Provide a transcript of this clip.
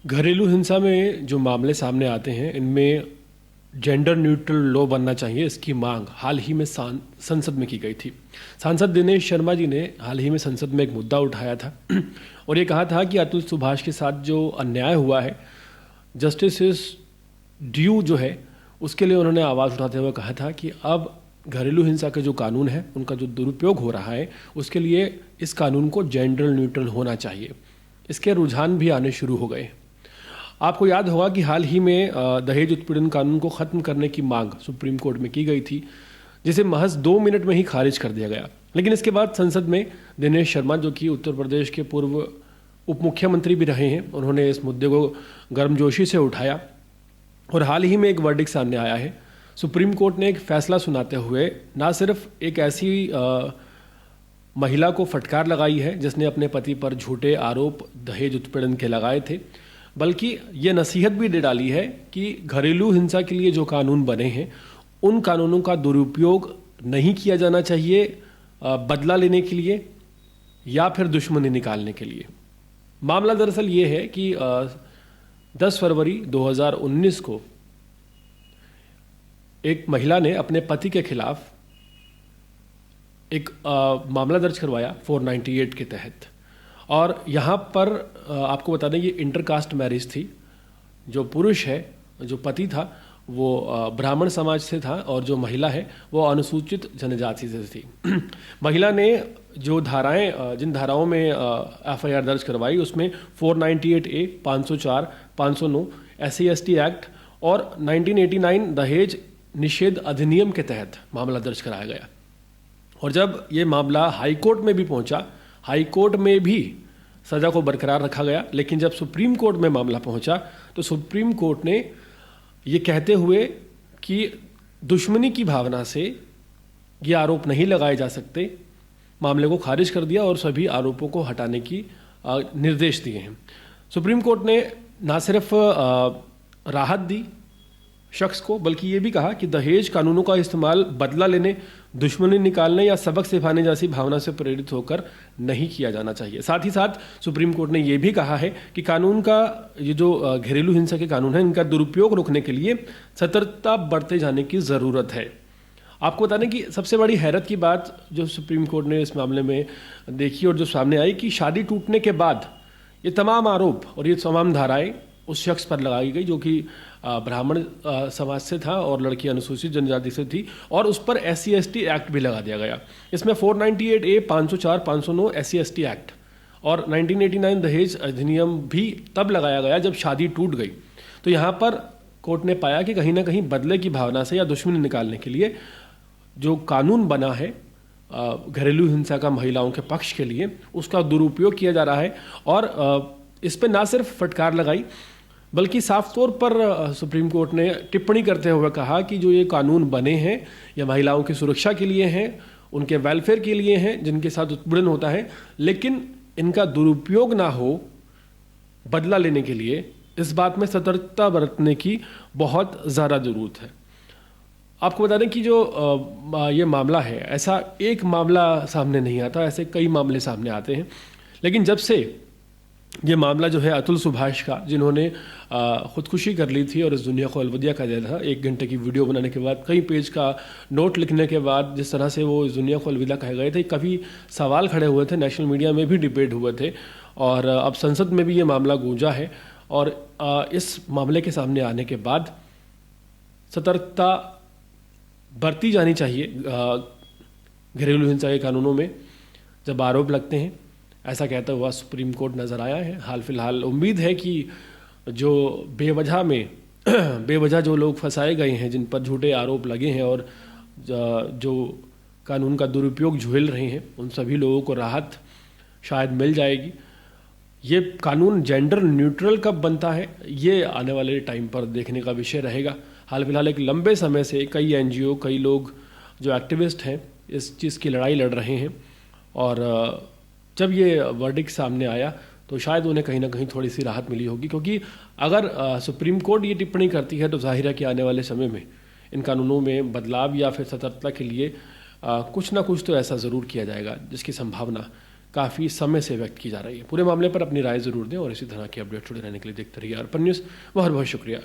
घरेलू हिंसा में जो मामले सामने आते हैं इनमें जेंडर न्यूट्रल लॉ बनना चाहिए, इसकी मांग हाल ही में संसद में की गई थी। सांसद दिनेश शर्मा जी ने हाल ही में संसद में एक मुद्दा उठाया था और ये कहा था कि अतुल सुभाष के साथ जो अन्याय हुआ है, जस्टिस इज ड्यू जो है, उसके लिए उन्होंने आवाज़ उठाते हुए कहा था कि अब घरेलू हिंसा के जो कानून है उनका जो दुरुपयोग हो रहा है उसके लिए इस कानून को जेंडर न्यूट्रल होना चाहिए। इसके रुझान भी आने शुरू हो गए। आपको याद होगा कि हाल ही में दहेज उत्पीड़न कानून को ख़त्म करने की मांग सुप्रीम कोर्ट में की गई थी, जिसे महज 2 मिनट में ही खारिज कर दिया गया। लेकिन इसके बाद संसद में दिनेश शर्मा, जो कि उत्तर प्रदेश के पूर्व उप मुख्यमंत्री भी रहे हैं, उन्होंने इस मुद्दे को गर्मजोशी से उठाया और हाल ही में एक वर्डिक्ट सामने आया है। सुप्रीम कोर्ट ने एक फैसला सुनाते हुए ना सिर्फ एक ऐसी महिला को फटकार लगाई है जिसने अपने पति पर झूठे आरोप दहेज उत्पीड़न के लगाए थे, बल्कि ये नसीहत भी दे डाली है कि घरेलू हिंसा के लिए जो कानून बने हैं उन कानूनों का दुरुपयोग नहीं किया जाना चाहिए बदला लेने के लिए या फिर दुश्मनी निकालने के लिए। मामला दरअसल ये है कि 10 फरवरी 2019 को एक महिला ने अपने पति के खिलाफ एक मामला दर्ज करवाया 498 के तहत, और यहाँ पर आपको बता दें ये इंटरकास्ट मैरिज थी। जो पुरुष है, जो पति था, वो ब्राह्मण समाज से था और जो महिला है वो अनुसूचित जनजाति से थी। महिला ने जो धाराएं, जिन धाराओं में एफआईआर दर्ज करवाई उसमें 498A, 504, 509 SC/ST एक्ट और 1989 दहेज निषेध अधिनियम के तहत मामला दर्ज कराया गया। और जब ये मामला हाई कोर्ट में भी पहुंचा, हाई कोर्ट में भी सज़ा को बरकरार रखा गया, लेकिन जब सुप्रीम कोर्ट में मामला पहुंचा तो सुप्रीम कोर्ट ने ये कहते हुए कि दुश्मनी की भावना से ये आरोप नहीं लगाए जा सकते, मामले को खारिज कर दिया और सभी आरोपों को हटाने की निर्देश दिए हैं। सुप्रीम कोर्ट ने ना सिर्फ राहत दी शख्स को, बल्कि ये भी कहा कि दहेज कानूनों का इस्तेमाल बदला लेने, दुश्मनी निकालने या सबक सिखाने जैसी भावना से प्रेरित होकर नहीं किया जाना चाहिए। साथ ही साथ सुप्रीम कोर्ट ने यह भी कहा है कि कानून का ये जो घरेलू हिंसा के कानून है इनका दुरुपयोग रोकने के लिए सतर्कता बरते जाने की ज़रूरत है। आपको बता दें कि सबसे बड़ी हैरत की बात जो सुप्रीम कोर्ट ने इस मामले में देखी और जो सामने आई कि शादी टूटने के बाद ये तमाम आरोप और ये तमाम धाराएँ उस शख्स पर लगाई गई जो कि ब्राह्मण समाज से था और लड़की अनुसूचित जनजाति से थी, और उस पर SC/ST एक्ट भी लगा दिया गया। इसमें 498A, 504, 509 SC/ST एक्ट और 1989 दहेज अधिनियम भी तब लगाया गया जब शादी टूट गई। तो यहाँ पर कोर्ट ने पाया कि कहीं ना कहीं बदले की भावना से या दुश्मनी निकालने के लिए जो कानून बना है घरेलू हिंसा का महिलाओं के पक्ष के लिए, उसका दुरुपयोग किया जा रहा है। और इस पर ना सिर्फ फटकार लगाई बल्कि साफ तौर पर सुप्रीम कोर्ट ने टिप्पणी करते हुए कहा कि जो ये कानून बने हैं ये महिलाओं की सुरक्षा के लिए हैं, उनके वेलफेयर के लिए हैं जिनके साथ उत्पीड़न होता है, लेकिन इनका दुरुपयोग ना हो बदला लेने के लिए इस बात में सतर्कता बरतने की बहुत ज़्यादा ज़रूरत है। आपको बता दें कि जो ये मामला है, ऐसा एक मामला सामने नहीं आता, ऐसे कई मामले सामने आते हैं। लेकिन जब से ये मामला जो है अतुल सुभाष का, जिन्होंने ख़ुदकुशी कर ली थी और इस दुनिया को अलविदा कह दिया था 1 घंटे की वीडियो बनाने के बाद, कई पेज का नोट लिखने के बाद, जिस तरह से वो इस दुनिया को अलविदा कह गए थे, काफ़ी सवाल खड़े हुए थे, नेशनल मीडिया में भी डिबेट हुए थे और अब संसद में भी ये मामला गूंजा है। और इस मामले के सामने आने के बाद सतर्कता बरती जानी चाहिए घरेलू हिंसा के कानूनों में जब आरोप लगते हैं, ऐसा कहता हुआ सुप्रीम कोर्ट नज़र आया है। हाल फिलहाल उम्मीद है कि जो बेवजह जो लोग फंसाए गए हैं, जिन पर झूठे आरोप लगे हैं और जो कानून का दुरुपयोग झेल रहे हैं, उन सभी लोगों को राहत शायद मिल जाएगी। ये कानून जेंडर न्यूट्रल कब बनता है ये आने वाले टाइम पर देखने का विषय रहेगा। हाल फिलहाल एक लंबे समय से कई NGO, कई लोग जो एक्टिविस्ट हैं इस चीज़ की लड़ाई लड़ रहे हैं, और जब ये वर्डिक्ट सामने आया तो शायद उन्हें कहीं ना कहीं थोड़ी सी राहत मिली होगी, क्योंकि अगर सुप्रीम कोर्ट ये टिप्पणी करती है तो जाहिर है कि आने वाले समय में इन कानूनों में बदलाव या फिर सतर्कता के लिए कुछ ना कुछ तो ऐसा ज़रूर किया जाएगा जिसकी संभावना काफ़ी समय से व्यक्त की जा रही है। पूरे मामले पर अपनी राय ज़रूर दें और इसी तरह की अपडेट जुड़े रहने के लिए देखते रहिए अर्पण न्यूज़। बहुत बहुत शुक्रिया।